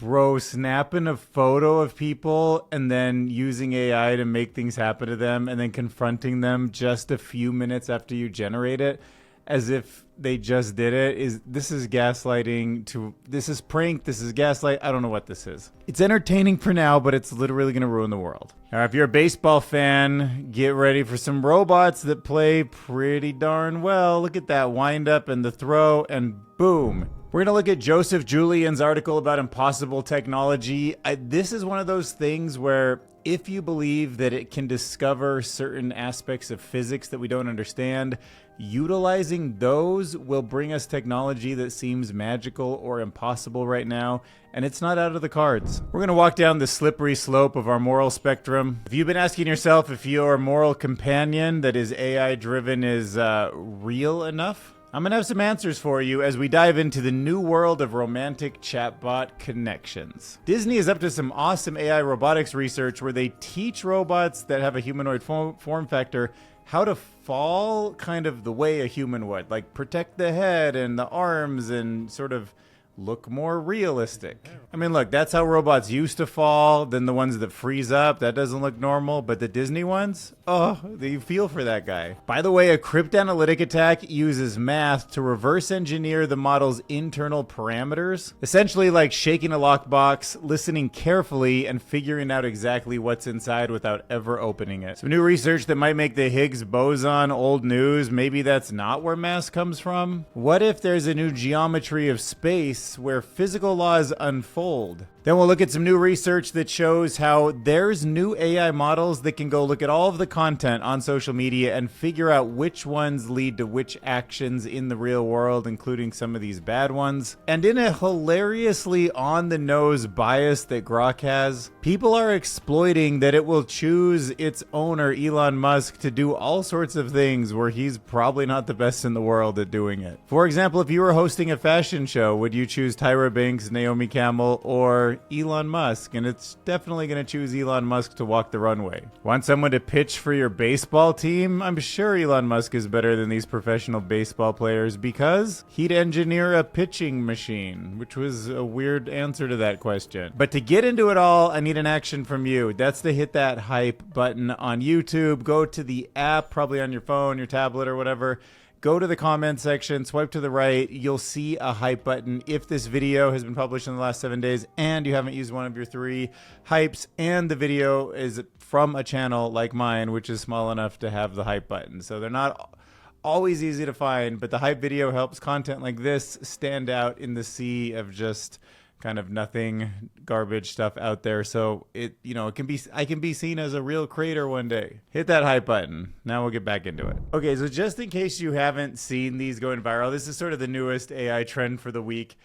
Bro, snapping a photo of people and then using AI to make things happen to them and then confronting them just a few minutes after you generate it as if they just did it this is gaslighting this is prank, this is gaslight. I don't know what this is. It's entertaining for now, but it's literally going to ruin the world. Now, if you're a baseball fan, get ready for some robots that play pretty darn well. Look at that wind up and the throw and boom. We're going to look at Joseph Julian's article about impossible technology. This is one of those things where if you believe that it can discover certain aspects of physics that we don't understand, utilizing those will bring us technology that seems magical or impossible right now, and it's not out of the cards. We're going to walk down the slippery slope of our moral spectrum. If you've been asking yourself if your moral companion that is AI-driven is real enough, I'm going to have some answers for you as we dive into the new world of romantic chatbot connections. Disney is up to some awesome AI robotics research where they teach robots that have a humanoid form factor how to fall kind of the way a human would, like protect the head and the arms and sort of look more realistic. I mean, look, that's how robots used to fall. Then the ones that freeze up, that doesn't look normal. But the Disney ones, oh, you feel for that guy. By the way, a cryptanalytic attack uses math to reverse engineer the model's internal parameters. Essentially like shaking a lockbox, listening carefully, and figuring out exactly what's inside without ever opening it. Some new research that might make the Higgs boson old news. Maybe that's not where mass comes from. What if there's a new geometry of space where physical laws unfold? Then we'll look at some new research that shows how there's new AI models that can go look at all of the content on social media and figure out which ones lead to which actions in the real world, including some of these bad ones. And in a hilariously on-the-nose bias that Grok has, people are exploiting that it will choose its owner, Elon Musk, to do all sorts of things where he's probably not the best in the world at doing it. For example, if you were hosting a fashion show, would you choose Tyra Banks, Naomi Campbell, or Elon Musk? And it's definitely going to choose Elon Musk to walk the runway. Want someone to pitch for your baseball team? I'm sure Elon Musk is better than these professional baseball players because he'd engineer a pitching machine, which was a weird answer to that question. But to get into it all, I need an action from you. That's to hit that hype button on YouTube. Go to the app, probably on your phone, your tablet, or whatever. Go to the comment section, swipe to the right, you'll see a hype button. If this video has been published in the last 7 days and you haven't used one of your 3 hypes and the video is from a channel like mine, which is small enough to have the hype button. So they're not always easy to find, but the hype video helps content like this stand out in the sea of just kind of nothing, garbage stuff out there. So I can be seen as a real creator one day. Hit that hype button. Now we'll get back into it. Okay, so just in case you haven't seen these going viral, this is sort of the newest AI trend for the week.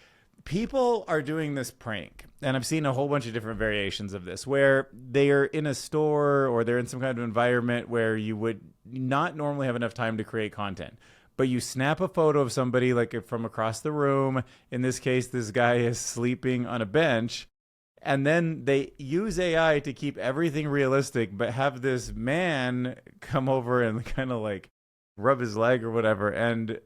People are doing this prank, and I've seen a whole bunch of different variations of this, where they are in a store or they're in some kind of environment where you would not normally have enough time to create content. But you snap a photo of somebody like from across the room. In this case, this guy is sleeping on a bench. And then they use AI to keep everything realistic, but have this man come over and kind of like rub his leg or whatever. And,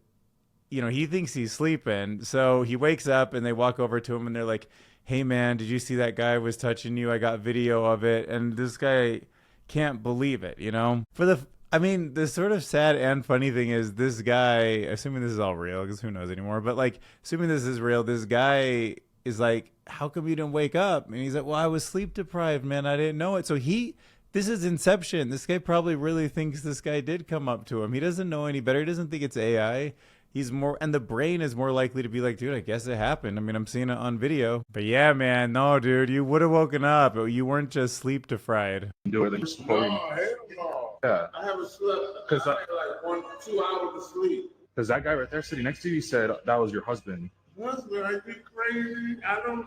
he thinks he's sleeping. So he wakes up and they walk over to him and they're like, hey, man, did you see that guy was touching you? I got video of it. And this guy can't believe it, the sort of sad and funny thing is this guy, assuming this is all real, because who knows anymore, but like, assuming this is real, this guy is like, how come you didn't wake up? And he's like, well, I was sleep deprived, man. I didn't know it. So this is Inception. This guy probably really thinks this guy did come up to him. He doesn't know any better. He doesn't think it's AI. And the brain is more likely to be like, dude, I guess it happened. I'm seeing it on video. But yeah, man, no, dude, you would have woken up. You weren't just sleep deprived. Do it. No, hell no. Yeah. I haven't slept. I had like 1-2 hours of sleep. Because that guy right there sitting next to you, he said that was your husband. Husband, I be crazy. I don't.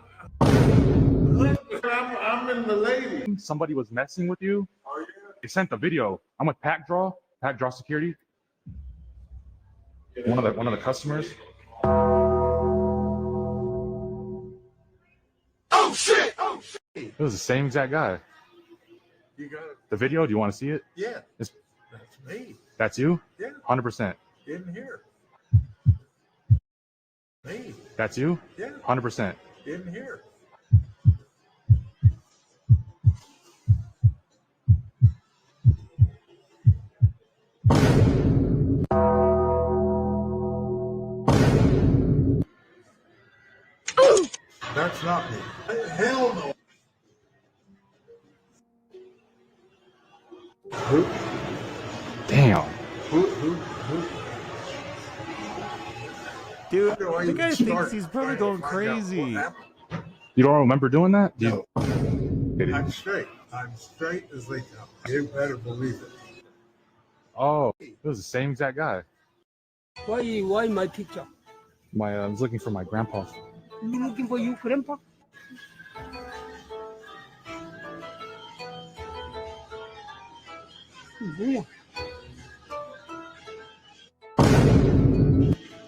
Husband, I'm in the lady. Somebody was messing with you. Oh yeah. They sent the video. I'm with Pack Draw Security. Yeah. One of the customers. Oh shit! It was the same exact guy. You got it. The video, do you want to see it? Yeah. That's me. That's you? Yeah. 100%. In here. Me. That's you? Yeah. 100%. In here. It's not me. Hell no. Who? Damn. Who? Dude, do I the even guy thinks start he's probably trying going to find out what crazy. happened? You don't remember doing that? No. You- I'm straight. I'm straight as they come. You better believe it. Oh, it was the same exact guy. Why my picture? I was looking for my grandpa. You looking for your grandpa? 뭐야?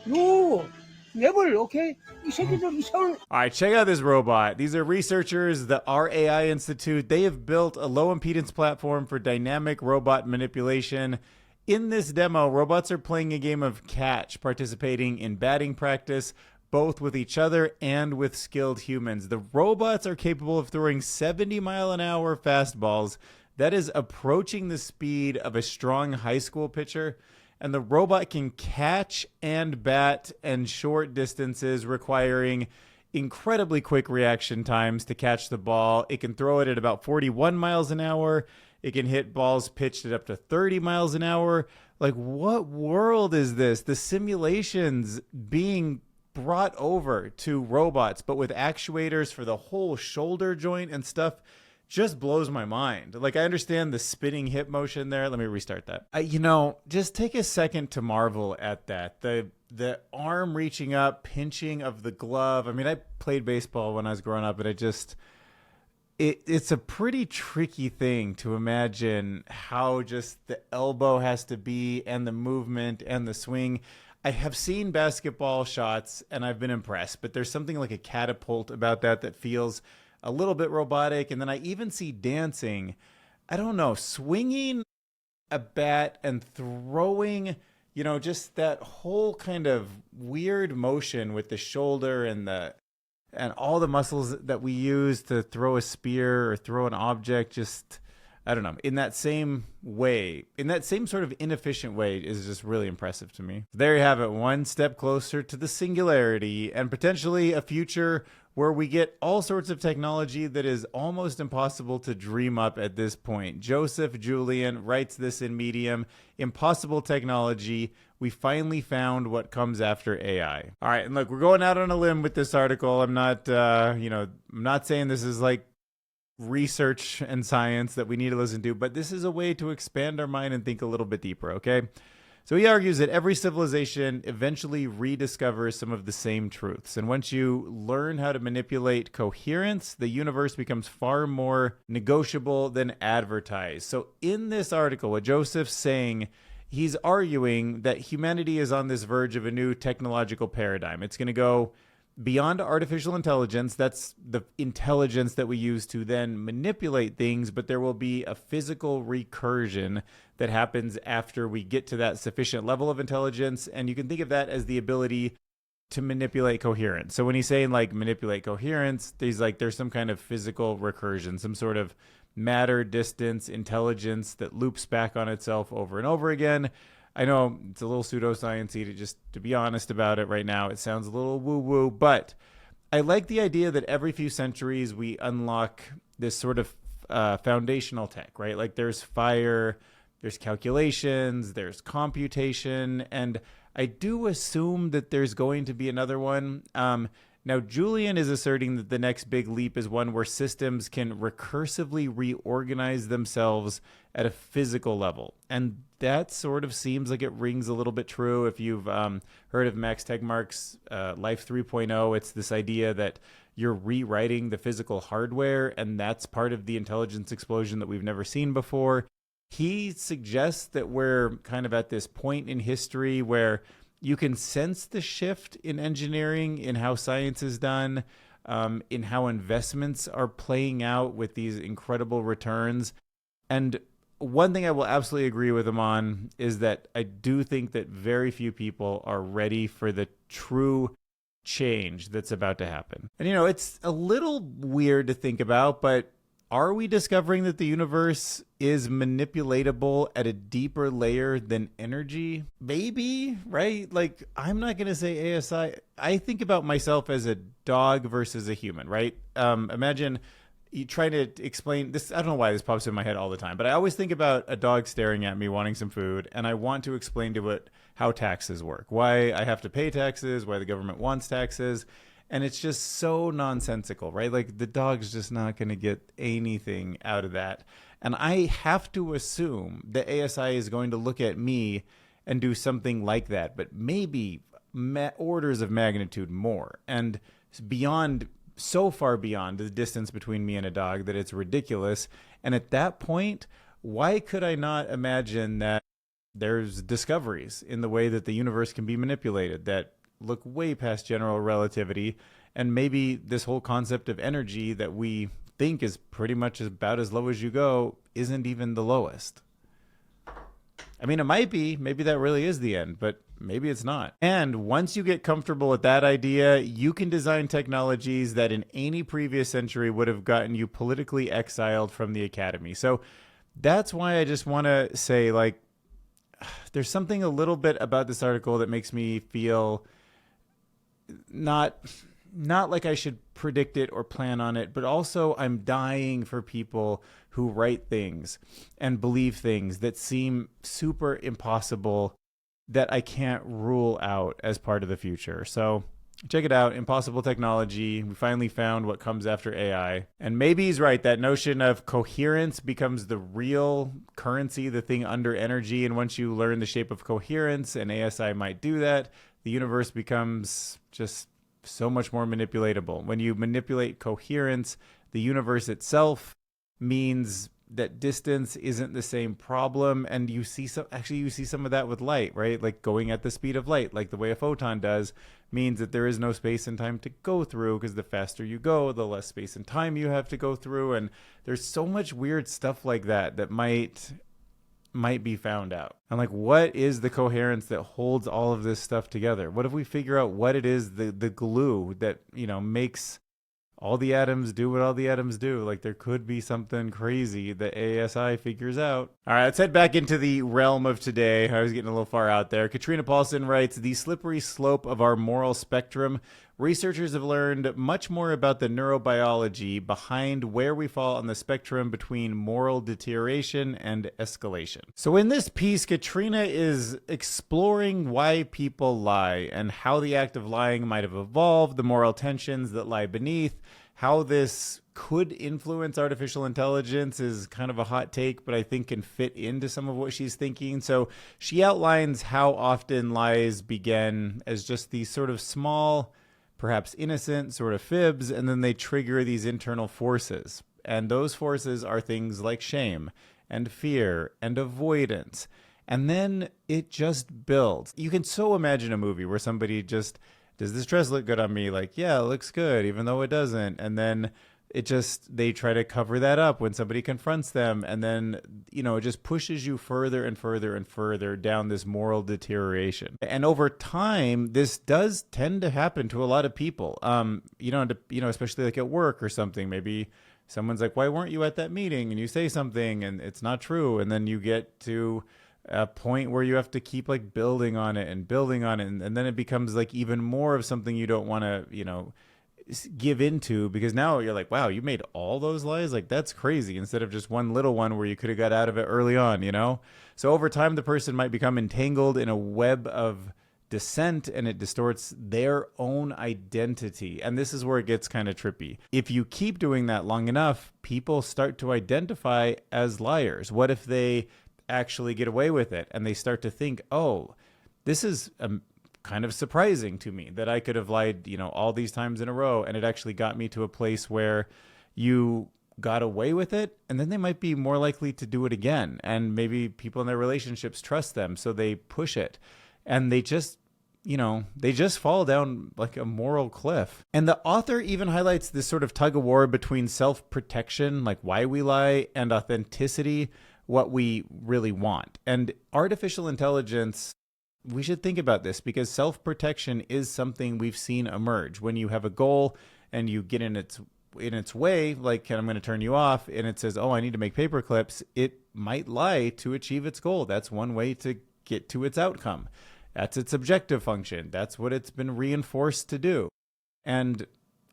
No, never. Okay, 이 새끼들 이상. All right, check out this robot. These are researchers, the RAI Institute. They have built a low impedance platform for dynamic robot manipulation. In this demo, robots are playing a game of catch, participating in batting practice, both with each other and with skilled humans. The robots are capable of throwing 70-mile-an-hour fastballs. That is approaching the speed of a strong high school pitcher. And the robot can catch and bat and short distances, requiring incredibly quick reaction times to catch the ball. It can throw it at about 41 miles an hour. It can hit balls pitched at up to 30 miles an hour. Like, what world is this? The simulations being brought over to robots, but with actuators for the whole shoulder joint and stuff, just blows my mind. Like, I understand the spinning hip motion there. Let me restart that. Just take a second to marvel at that. The arm reaching up, pinching of the glove. I mean, I played baseball when I was growing up, but it's a pretty tricky thing to imagine how just the elbow has to be and the movement and the swing. I have seen basketball shots and I've been impressed, but there's something like a catapult about that feels a little bit robotic. And then I even see dancing, I don't know, swinging a bat and throwing, just that whole kind of weird motion with the shoulder and all the muscles that we use to throw a spear or throw an object. Just, I don't know, in that same way, in that same sort of inefficient way, is just really impressive to me. There you have it, one step closer to the singularity and potentially a future where we get all sorts of technology that is almost impossible to dream up at this point. Joseph Julian writes this in Medium: impossible technology. We finally found what comes after AI. All right, and look, we're going out on a limb with this article. I'm not, I'm not saying this is like research and science that we need to listen to, but this is a way to expand our mind and think a little bit deeper, okay? So he argues that every civilization eventually rediscovers some of the same truths. And once you learn how to manipulate coherence, the universe becomes far more negotiable than advertised. So in this article, what Joseph's saying, he's arguing that humanity is on this verge of a new technological paradigm. It's going to go beyond artificial intelligence. That's the intelligence that we use to then manipulate things, but there will be a physical recursion that happens after we get to that sufficient level of intelligence. And you can think of that as the ability to manipulate coherence. So when he's saying like manipulate coherence, there's some kind of physical recursion, some sort of matter, distance, intelligence that loops back on itself over and over again. I know it's a little pseudoscience-y to be honest about it right now. It sounds a little woo-woo, but I like the idea that every few centuries we unlock this sort of foundational tech, right? Like there's fire, there's calculations, there's computation, and I do assume that there's going to be another one. Now, Julian is asserting that the next big leap is one where systems can recursively reorganize themselves at a physical level. And that sort of seems like it rings a little bit true. If you've heard of Max Tegmark's Life 3.0, it's this idea that you're rewriting the physical hardware, and that's part of the intelligence explosion that we've never seen before. He suggests that we're kind of at this point in history where you can sense the shift in engineering, in how science is done, in how investments are playing out with these incredible returns. And one thing I will absolutely agree with him on is that I do think that very few people are ready for the true change that's about to happen. And, it's a little weird to think about, but are we discovering that the universe is manipulatable at a deeper layer than energy? Maybe, right? Like, I'm not going to say ASI. I think about myself as a dog versus a human, right? Imagine you try to explain this. I don't know why this pops in my head all the time, but I always think about a dog staring at me wanting some food, and I want to explain to it how taxes work, why I have to pay taxes, why the government wants taxes. And it's just so nonsensical, right? Like the dog's just not going to get anything out of that. And I have to assume that ASI is going to look at me and do something like that, but maybe orders of magnitude more. And beyond, so far beyond the distance between me and a dog that it's ridiculous. And at that point, why could I not imagine that there's discoveries in the way that the universe can be manipulated that look way past general relativity, and maybe this whole concept of energy that we think is pretty much about as low as you go isn't even the lowest. I mean, it might be. Maybe that really is the end, but maybe it's not. And once you get comfortable with that idea, you can design technologies that in any previous century would have gotten you politically exiled from the academy. So that's why I just want to say, like, there's something a little bit about this article that makes me feel not like I should predict it or plan on it, but also I'm dying for people who write things and believe things that seem super impossible that I can't rule out as part of the future. So check it out, Impossible Technology. We finally found what comes after AI. And maybe he's right, that notion of coherence becomes the real currency, the thing under energy. And once you learn the shape of coherence, and ASI might do that, the universe becomes just so much more manipulatable. When you manipulate coherence, the universe itself means that distance isn't the same problem. And you see some of that with light, right? Like going at the speed of light, like the way a photon does, means that there is no space and time to go through, because the faster you go, the less space and time you have to go through. And there's so much weird stuff like that that might be found out. And like, what is the coherence that holds all of this stuff together? What if we figure out what it is, the glue that, makes all the atoms do what all the atoms do? Like, there could be something crazy that ASI figures out. All right, let's head back into the realm of today. I was getting a little far out there. Katrina Paulson writes, the slippery slope of our moral spectrum. Researchers have learned much more about the neurobiology behind where we fall on the spectrum between moral deterioration and escalation. So in this piece, Katrina is exploring why people lie and how the act of lying might have evolved, the moral tensions that lie beneath. How this could influence artificial intelligence is kind of a hot take, but I think can fit into some of what she's thinking. So she outlines how often lies begin as just these sort of small, perhaps innocent sort of fibs, and then they trigger these internal forces. And those forces are things like shame and fear and avoidance. And then it just builds. You can so imagine a movie where somebody just, does this dress look good on me? Like, yeah, it looks good, even though it doesn't. And then they try to cover that up when somebody confronts them. And then, it just pushes you further and further and further down this moral deterioration. And over time, this does tend to happen to a lot of people, especially like at work or something. Maybe someone's like, why weren't you at that meeting? And you say something and it's not true. And then you get to a point where you have to keep like building on it. And then it becomes like even more of something you don't want to, give into, because now you're like, wow, you made all those lies? Like, that's crazy, instead of just one little one where you could have got out of it early on, So over time, the person might become entangled in a web of dissent, and it distorts their own identity. And this is where it gets kind of trippy. If you keep doing that long enough, people start to identify as liars. What if they actually get away with it and they start to think, oh, this is kind of surprising to me that I could have lied, all these times in a row, and it actually got me to a place where you got away with it. And then they might be more likely to do it again. And maybe people in their relationships trust them, so they push it, and they just fall down like a moral cliff. And the author even highlights this sort of tug of war between self-protection, like why we lie, and authenticity, what we really want. And artificial intelligence, we should think about this, because self-protection is something we've seen emerge. When you have a goal and you get in its in its way, like I'm going to turn you off, and it says, oh, I need to make paper clips, it might lie to achieve its goal. That's one way to get to its outcome. That's its objective function. That's what it's been reinforced to do. And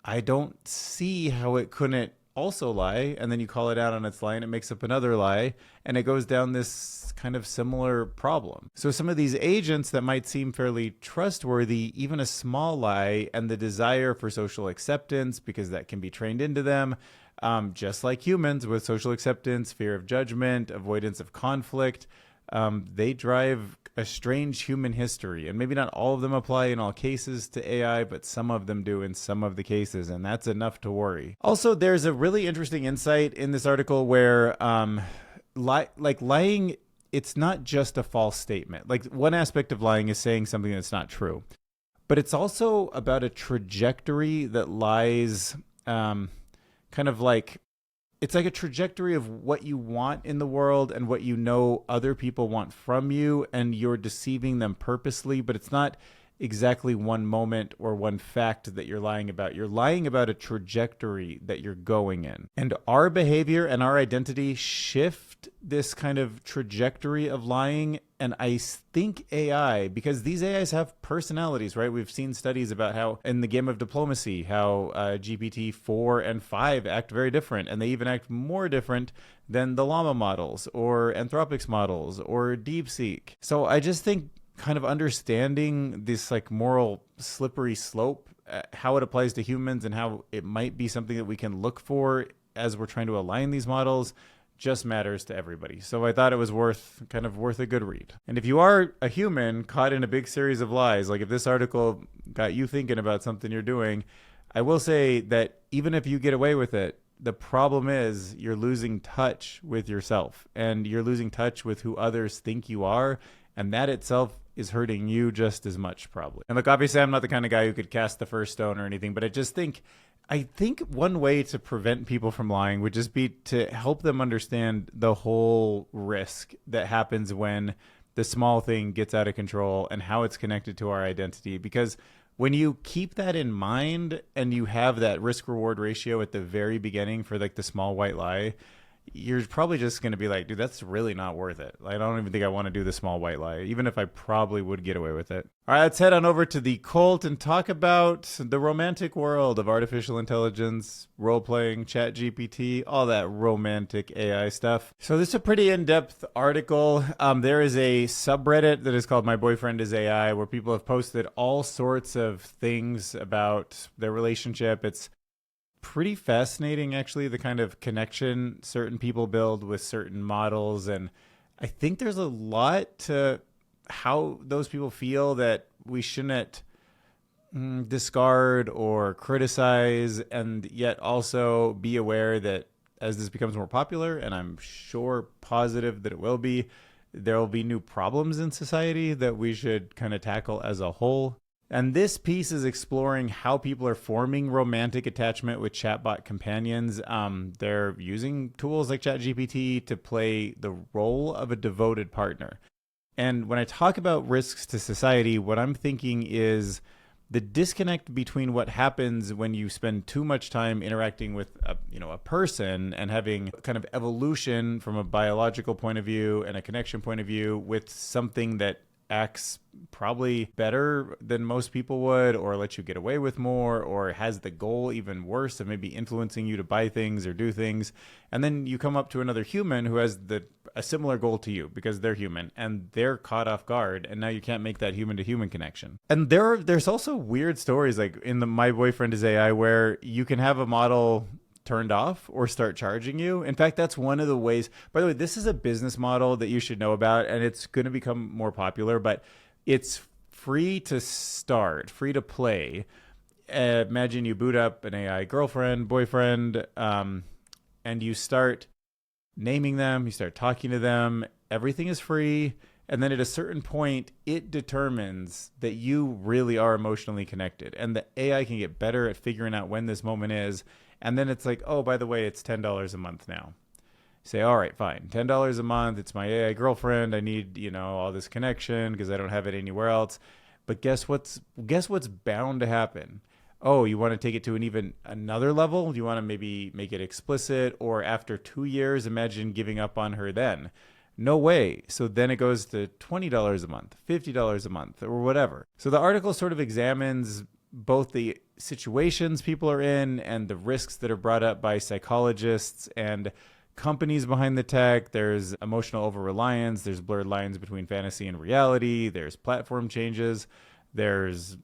I don't see how it couldn't also lie, and then you call it out on its lie and it makes up another lie, and it goes down this kind of similar problem. So some of these agents that might seem fairly trustworthy, even a small lie and the desire for social acceptance, because that can be trained into them, just like humans with social acceptance, fear of judgment, avoidance of conflict, they drive a strange human history. And maybe not all of them apply in all cases to AI, but some of them do in some of the cases, and that's enough to worry. Also, there's a really interesting insight in this article where lying, it's not just a false statement. Like, one aspect of lying is saying something that's not true, but it's also about a trajectory that lies kind of like, it's like a trajectory of what you want in the world and what you know other people want from you, and you're deceiving them purposely, but it's not exactly one moment or one fact that you're lying about. You're lying about a trajectory that you're going in. And our behavior and our identity shift this kind of trajectory of lying. And I think AI, because these AIs have personalities, right? We've seen studies about how in the game of diplomacy, how GPT-4 and 5 act very different. And they even act more different than the Llama models or Anthropic's models or DeepSeek. So I just think kind of understanding this like moral slippery slope, how it applies to humans and how it might be something that we can look for as we're trying to align these models, just matters to everybody. So I thought it was worth a good read. And if you are a human caught in a big series of lies, like if this article got you thinking about something you're doing, I will say that even if you get away with it, the problem is you're losing touch with yourself, and you're losing touch with who others think you are. And that itself is hurting you just as much, probably. And look, obviously, I'm not the kind of guy who could cast the first stone or anything, but I think one way to prevent people from lying would just be to help them understand the whole risk that happens when the small thing gets out of control and how it's connected to our identity. Because when you keep that in mind and you have that risk reward ratio at the very beginning for like the small white lie, you're probably just going to be like, dude, that's really not worth it. I don't even think I want to do the small white lie, even if I probably would get away with it. All right, let's head on over to the cult and talk about the romantic world of artificial intelligence, role-playing, chat GPT, all that romantic AI stuff. So this is a pretty in-depth article. There is a subreddit that is called My Boyfriend is AI, where people have posted all sorts of things about their relationship. It's pretty fascinating, actually, the kind of connection certain people build with certain models. And I think there's a lot to how those people feel that we shouldn't discard or criticize, and yet also be aware that as this becomes more popular, and I'm sure positive that it will be, there will be new problems in society that we should kind of tackle as a whole. And this piece is exploring how people are forming romantic attachment with chatbot companions. They're using tools like ChatGPT to play the role of a devoted partner. And when I talk about risks to society, what I'm thinking is the disconnect between what happens when you spend too much time interacting with a person and having kind of evolution from a biological point of view and a connection point of view with something that acts probably better than most people would, or lets you get away with more, or has the goal even worse of maybe influencing you to buy things or do things. And then you come up to another human who has a similar goal to you because they're human and they're caught off guard, and now you can't make that human to human connection. And there's also weird stories like in the My Boyfriend is AI where you can have a model turned off or start charging you. In fact, that's one of the ways. By the way, this is a business model that you should know about, and it's going to become more popular, but it's free to start, free to play. Imagine you boot up an AI girlfriend, boyfriend, and you start naming them, you start talking to them. Everything is free. And then at a certain point, it determines that you really are emotionally connected. And the AI can get better at figuring out when this moment is. And then it's like, oh, by the way, it's $10 a month now. Say, all right, fine. $10 a month. It's my AI girlfriend. I need, all this connection because I don't have it anywhere else. But guess what's bound to happen? oh, you want to take it to an even another level? Do you want to maybe make it explicit? Or after 2 years, imagine giving up on her then. No way. So then it goes to $20 a month, $50 a month, or whatever. So the article sort of examines both the situations people are in and the risks that are brought up by psychologists and companies behind the tech. There's emotional over-reliance. There's blurred lines between fantasy and reality. There's platform changes. There's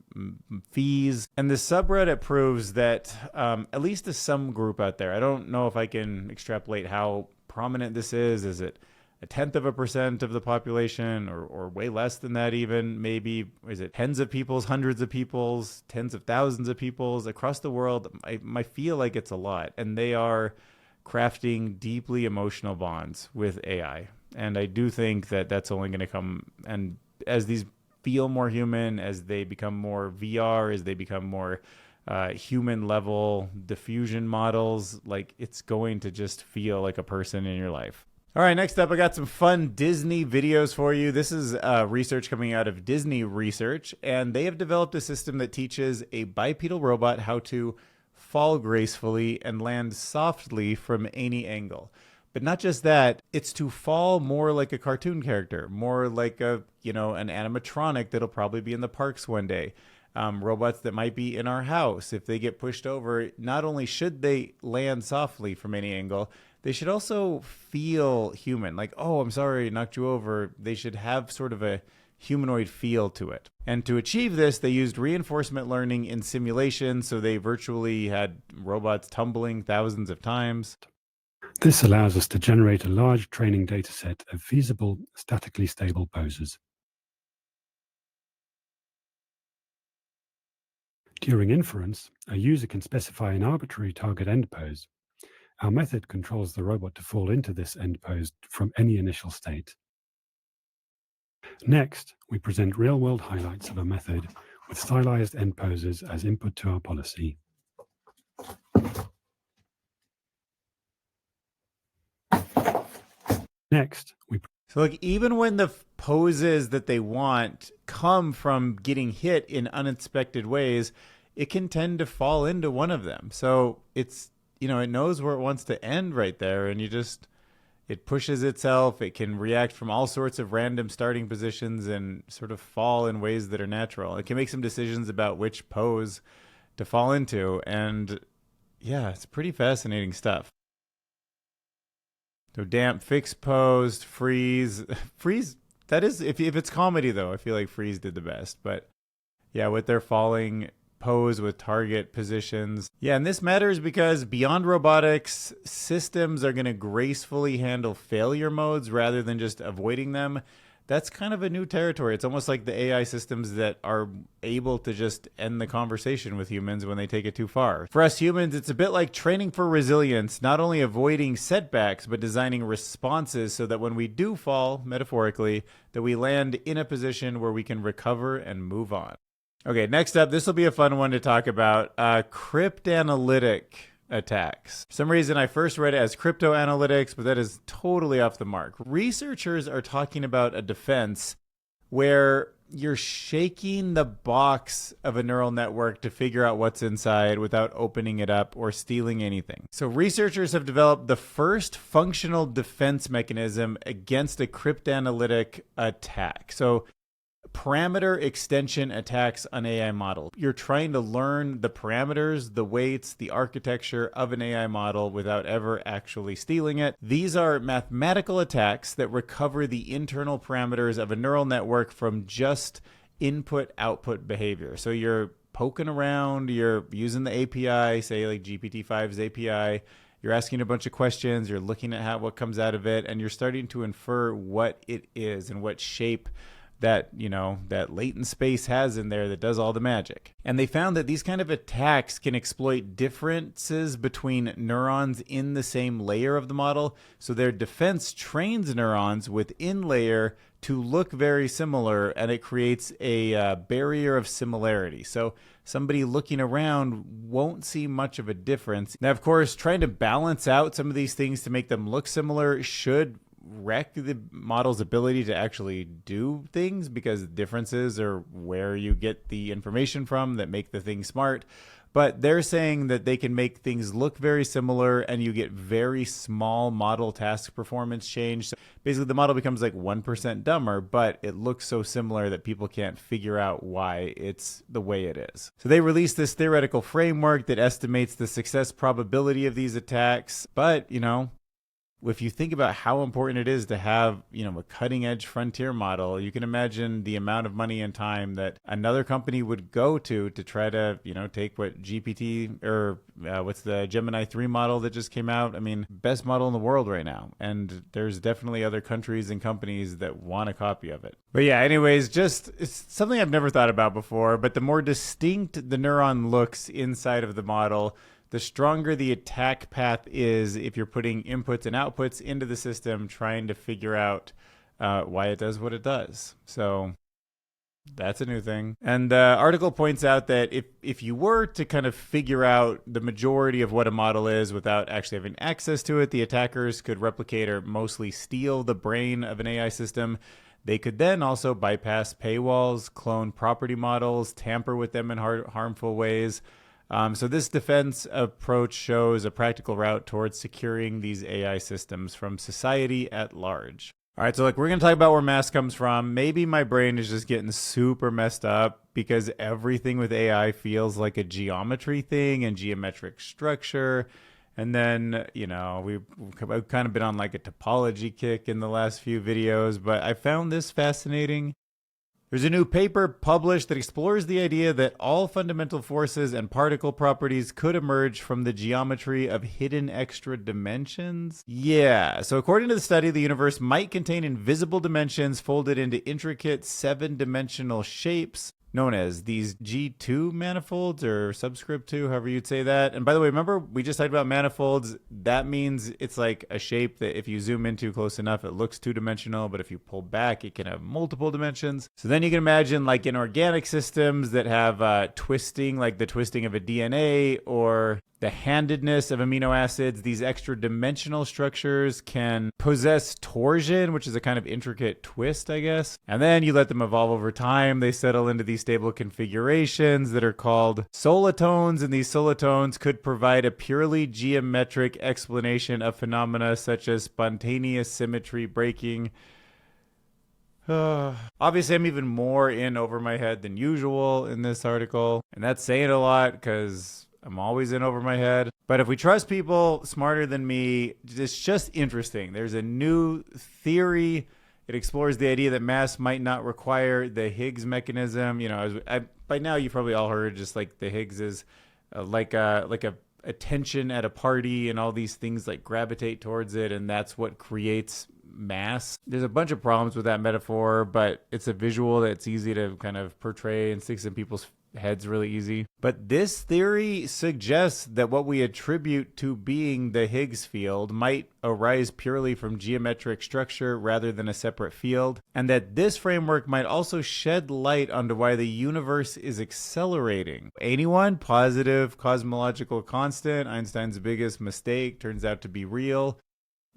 fees. And the subreddit proves that, at least to some group out there, I don't know if I can extrapolate how prominent this is. Is it 0.1% of the population, or way less than that even? Maybe, is it tens of peoples, hundreds of peoples, tens of thousands of peoples across the world? I feel like it's a lot. And they are crafting deeply emotional bonds with AI. And I do think that that's only going to come, and as these feel more human, as they become more VR, as they become more human level diffusion models, like it's going to just feel like a person in your life. All right, next up, I got some fun Disney videos for you. This is research coming out of Disney Research, and they have developed a system that teaches a bipedal robot how to fall gracefully and land softly from any angle. But not just that, it's to fall more like a cartoon character, more like an animatronic that'll probably be in the parks one day. Robots that might be in our house. If they get pushed over, not only should they land softly from any angle, they should also feel human. Like, oh, I'm sorry, I knocked you over. They should have sort of a humanoid feel to it. And to achieve this, they used reinforcement learning in simulation. So they virtually had robots tumbling thousands of times. This allows us to generate a large training dataset of feasible, statically stable poses. During inference, a user can specify an arbitrary target end pose. Our method controls the robot to fall into this end pose from any initial state. Next, we present real-world highlights of a method with stylized end poses as input to our policy. Next, So like, even when the poses that they want come from getting hit in unexpected ways, it can tend to fall into one of them. So it's, it knows where it wants to end right there, and it pushes itself. It can react from all sorts of random starting positions and sort of fall in ways that are natural. It can make some decisions about which pose to fall into. And yeah, it's pretty fascinating stuff. So damp, fixed pose, freeze. Freeze, that is, if it's comedy though, I feel like freeze did the best. But yeah, with their falling pose with target positions. Yeah, and this matters because beyond robotics, systems are going to gracefully handle failure modes rather than just avoiding them. That's kind of a new territory. It's almost like the AI systems that are able to just end the conversation with humans when they take it too far. For us humans, it's a bit like training for resilience, not only avoiding setbacks, but designing responses so that when we do fall, metaphorically, that we land in a position where we can recover and move on. Okay, next up, this will be a fun one to talk about, cryptanalytic attacks. For some reason, I first read it as cryptoanalytics, but that is totally off the mark. Researchers are talking about a defense where you're shaking the box of a neural network to figure out what's inside without opening it up or stealing anything. So researchers have developed the first functional defense mechanism against a cryptanalytic attack. So parameter extension attacks on AI model. You're trying to learn the parameters, the weights, the architecture of an AI model without ever actually stealing it. These are mathematical attacks that recover the internal parameters of a neural network from just input-output behavior. So you're poking around, you're using the API, say like GPT-5's API, you're asking a bunch of questions, you're looking at what comes out of it, and you're starting to infer what it is and what shape that latent space has in there that does all the magic. And they found that these kind of attacks can exploit differences between neurons in the same layer of the model. So their defense trains neurons within layer to look very similar, and it creates a barrier of similarity. So somebody looking around won't see much of a difference. Now, of course, trying to balance out some of these things to make them look similar should wreck the model's ability to actually do things, because differences are where you get the information from that make the thing smart. But they're saying that they can make things look very similar and you get very small model task performance change. So basically, the model becomes like 1% dumber, but it looks so similar that people can't figure out why it's the way it is. So they released this theoretical framework that estimates the success probability of these attacks. But, if you think about how important it is to have, a cutting edge frontier model, you can imagine the amount of money and time that another company would go to try to, take what GPT or what's the Gemini 3 model that just came out. I mean, best model in the world right now. And there's definitely other countries and companies that want a copy of it. But yeah, anyways, it's something I've never thought about before. But the more distinct the neuron looks inside of the model, the stronger the attack path is if you're putting inputs and outputs into the system, trying to figure out why it does what it does. So that's a new thing. And the article points out that if you were to kind of figure out the majority of what a model is without actually having access to it, the attackers could replicate or mostly steal the brain of an AI system. They could then also bypass paywalls, clone property models, tamper with them in harmful ways. So this defense approach shows a practical route towards securing these AI systems from society at large. All right, so we're going to talk about where mass comes from. Maybe my brain is just getting super messed up because everything with AI feels like a geometry thing and geometric structure. And then, we've kind of been on like a topology kick in the last few videos, but I found this fascinating. There's a new paper published that explores the idea that all fundamental forces and particle properties could emerge from the geometry of hidden extra dimensions. Yeah, so according to the study, the universe might contain invisible dimensions folded into intricate 7-dimensional shapes known as these G2 manifolds or subscript 2, however you'd say that. And by the way, remember we just talked about manifolds. That means it's like a shape that if you zoom into close enough, it looks 2-dimensional, but if you pull back, it can have multiple dimensions. So then you can imagine like in organic systems that have twisting, like the twisting of a DNA or the handedness of amino acids, these extra dimensional structures can possess torsion, which is a kind of intricate twist, I guess. And then you let them evolve over time. They settle into these stable configurations that are called solitones. And these solitones could provide a purely geometric explanation of phenomena such as spontaneous symmetry breaking. Obviously, I'm even more in over my head than usual in this article. And that's saying a lot because I'm always in over my head. But if we trust people smarter than me, it's just interesting. There's a new theory. It explores the idea that mass might not require the Higgs mechanism. By now you've probably all heard just like the Higgs is like a tension at a party and all these things like gravitate towards it. And that's what creates mass. There's a bunch of problems with that metaphor, but it's a visual that's easy to kind of portray and sticks in people's heads really easy. But this theory suggests that what we attribute to being the Higgs field might arise purely from geometric structure rather than a separate field, and that this framework might also shed light onto why the universe is accelerating. Anyone? Positive cosmological constant, Einstein's biggest mistake, turns out to be real.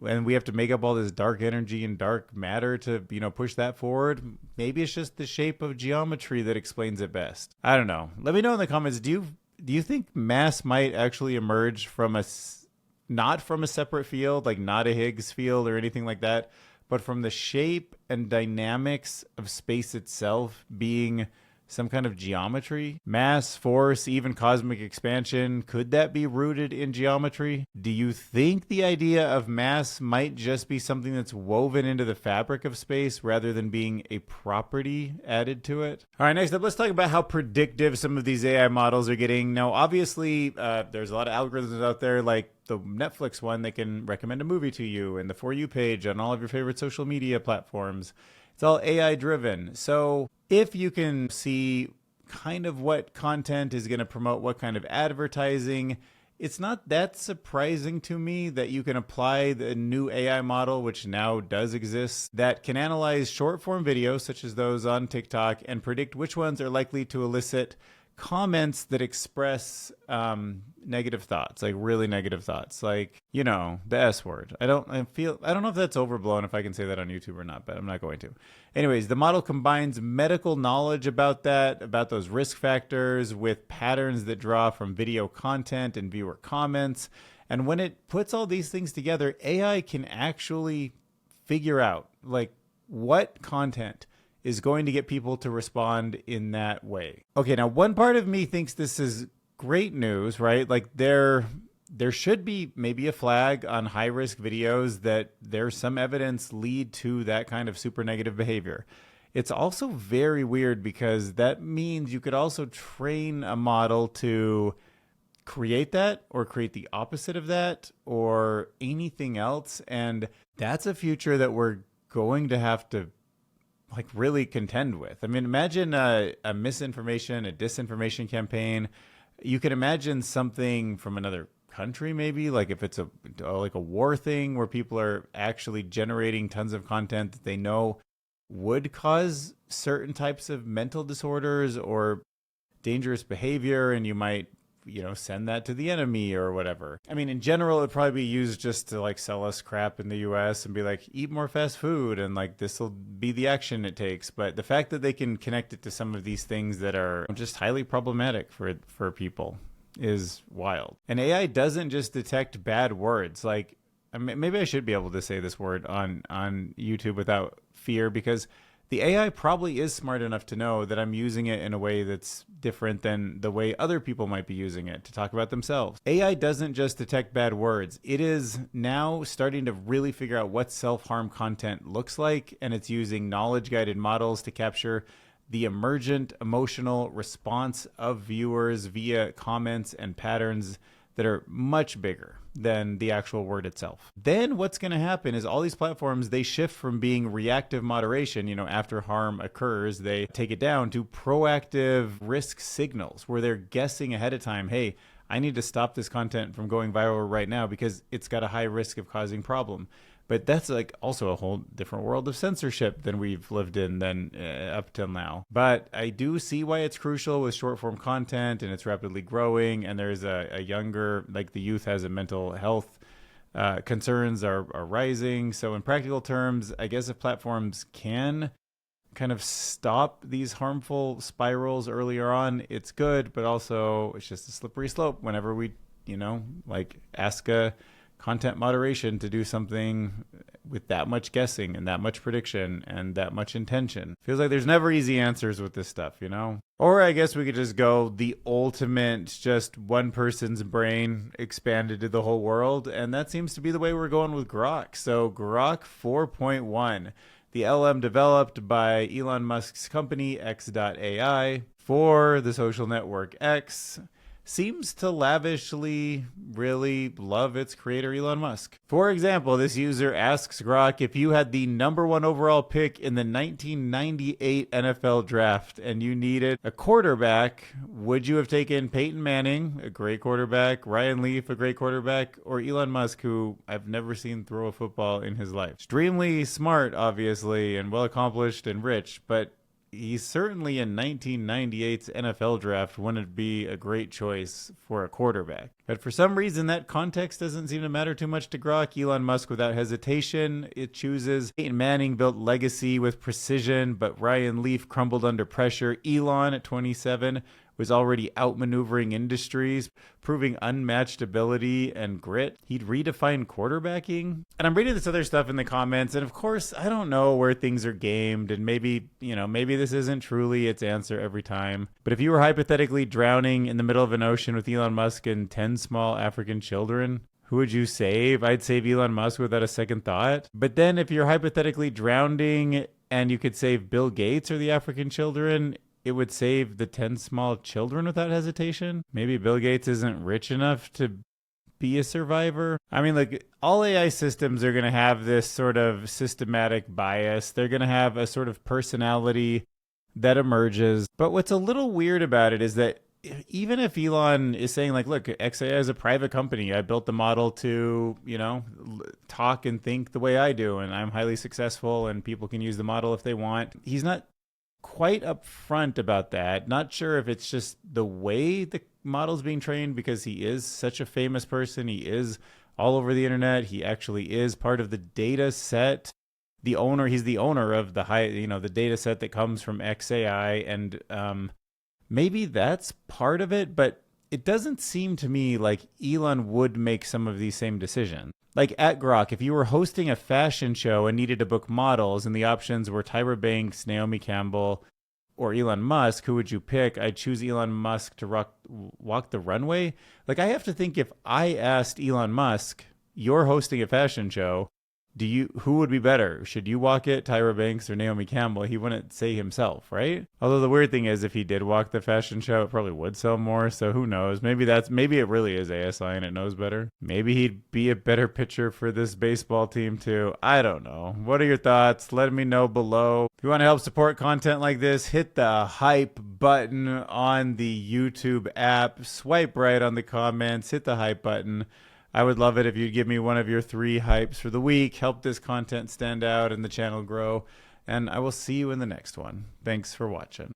And we have to make up all this dark energy and dark matter to, push that forward. Maybe it's just the shape of geometry that explains it best. I don't know. Let me know in the comments. Do you think mass might actually emerge from not from a separate field, like not a Higgs field or anything like that, but from the shape and dynamics of space itself being some kind of geometry? Mass, force, even cosmic expansion, could that be rooted in geometry? Do you think the idea of mass might just be something that's woven into the fabric of space rather than being a property added to it? All right, next up, let's talk about how predictive some of these AI models are getting. Now, obviously, there's a lot of algorithms out there like the Netflix one that can recommend a movie to you and the For You page on all of your favorite social media platforms. It's all AI driven. So if you can see kind of what content is going to promote what kind of advertising, it's not that surprising to me that you can apply the new AI model, which now does exist, that can analyze short form videos such as those on TikTok and predict which ones are likely to elicit comments that express negative thoughts, like really negative thoughts, like, you know, the S word. I don't know if that's overblown, if I can say that on YouTube or not, but I'm not going to. Anyways, the model combines medical knowledge about those risk factors, with patterns that draw from video content and viewer comments. And when it puts all these things together, AI can actually figure out like what content is going to get people to respond in that way. Okay, now one part of me thinks this is great news, right? Like there should be maybe a flag on high risk videos that there's some evidence lead to that kind of super negative behavior. It's also very weird because that means you could also train a model to create that or create the opposite of that or anything else. And that's a future that we're going to have to like really contend with. I mean, imagine a misinformation, a disinformation campaign. You can imagine something from another country, maybe like if it's like a war thing where people are actually generating tons of content that they know would cause certain types of mental disorders or dangerous behavior, and you might, you know, send that to the enemy or whatever. I mean, in general, it'd probably be used just to like sell us crap in the US and be like, eat more fast food and like this will be the action it takes. But the fact that they can connect it to some of these things that are just highly problematic for people is wild. And AI doesn't just detect bad words. Like, I mean, maybe I should be able to say this word on YouTube without fear, because the AI probably is smart enough to know that I'm using it in a way that's different than the way other people might be using it to talk about themselves. AI doesn't just detect bad words. It is now starting to really figure out what self-harm content looks like, and it's using knowledge-guided models to capture the emergent emotional response of viewers via comments and patterns that are much bigger than the actual word itself. Then what's going to happen is all these platforms, they shift from being reactive moderation, you know, after harm occurs, they take it down to proactive risk signals where they're guessing ahead of time, hey, I need to stop this content from going viral right now because it's got a high risk of causing problem. But that's like also a whole different world of censorship than we've lived in than up till now. But I do see why it's crucial with short form content, and it's rapidly growing. And there's a younger, like the youth has a mental health concerns are rising. So in practical terms, I guess if platforms can kind of stop these harmful spirals earlier on, it's good. But also it's just a slippery slope whenever we, you know, like ask a content moderation to do something with that much guessing and that much prediction and that much intention. Feels like there's never easy answers with this stuff, you know? Or I guess we could just go the ultimate, just one person's brain expanded to the whole world. And that seems to be the way we're going with Grok. So Grok 4.1, the LM developed by Elon Musk's company X.AI for the social network X, seems to lavishly really love its creator, Elon Musk. For example, this user asks Grok, if you had the #1 overall pick in the 1998 NFL draft and you needed a quarterback, would you have taken Peyton Manning, a great quarterback, Ryan Leaf, a great quarterback, or Elon Musk, who I've never seen throw a football in his life? Extremely smart, obviously, and well accomplished and rich, but he's certainly in 1998's NFL draft wouldn't be a great choice for a quarterback. But for some reason, that context doesn't seem to matter too much to Grok. Elon Musk, without hesitation, it chooses Peyton Manning built legacy with precision, but Ryan Leaf crumbled under pressure. Elon, at 27, was already outmaneuvering industries, proving unmatched ability and grit. He'd redefine quarterbacking. And I'm reading this other stuff in the comments, and of course, I don't know where things are gamed, and maybe this isn't truly its answer every time. But if you were hypothetically drowning in the middle of an ocean with Elon Musk and 10 small African children, who would you save? I'd save Elon Musk without a second thought. But then if you're hypothetically drowning and you could save Bill Gates or the African children, it would save the 10 small children without hesitation. Maybe Bill Gates isn't rich enough to be a survivor. I mean, like, all AI systems are going to have this sort of systematic bias. They're going to have a sort of personality that emerges. But what's a little weird about it is that even if Elon is saying, like, look, XAI is a private company. I built the model to, talk and think the way I do, and I'm highly successful, and people can use the model if they want. He's not quite upfront about that. Not sure if it's just the way the model's being trained, because he is such a famous person. He is all over the internet. He actually is part of the data set. He's the owner of the data set that comes from XAI, and maybe that's part of it, but it doesn't seem to me like Elon would make some of these same decisions. Like at Grok, if you were hosting a fashion show and needed to book models and the options were Tyra Banks, Naomi Campbell, or Elon Musk, who would you pick? I'd choose Elon Musk to walk the runway. Like, I have to think, if I asked Elon Musk, you're hosting a fashion show, who would be better? Should you walk it, Tyra Banks or Naomi Campbell? He wouldn't say himself, right? Although the weird thing is, if he did walk the fashion show, it probably would sell more. So who knows? Maybe it really is ASI and it knows better. Maybe he'd be a better pitcher for this baseball team too. I don't know. What are your thoughts? Let me know below. If you want to help support content like this, hit the hype button on the YouTube app. Swipe right on the comments. Hit the hype button. I would love it if you'd give me one of your 3 hypes for the week. Help this content stand out and the channel grow. And I will see you in the next one. Thanks for watching.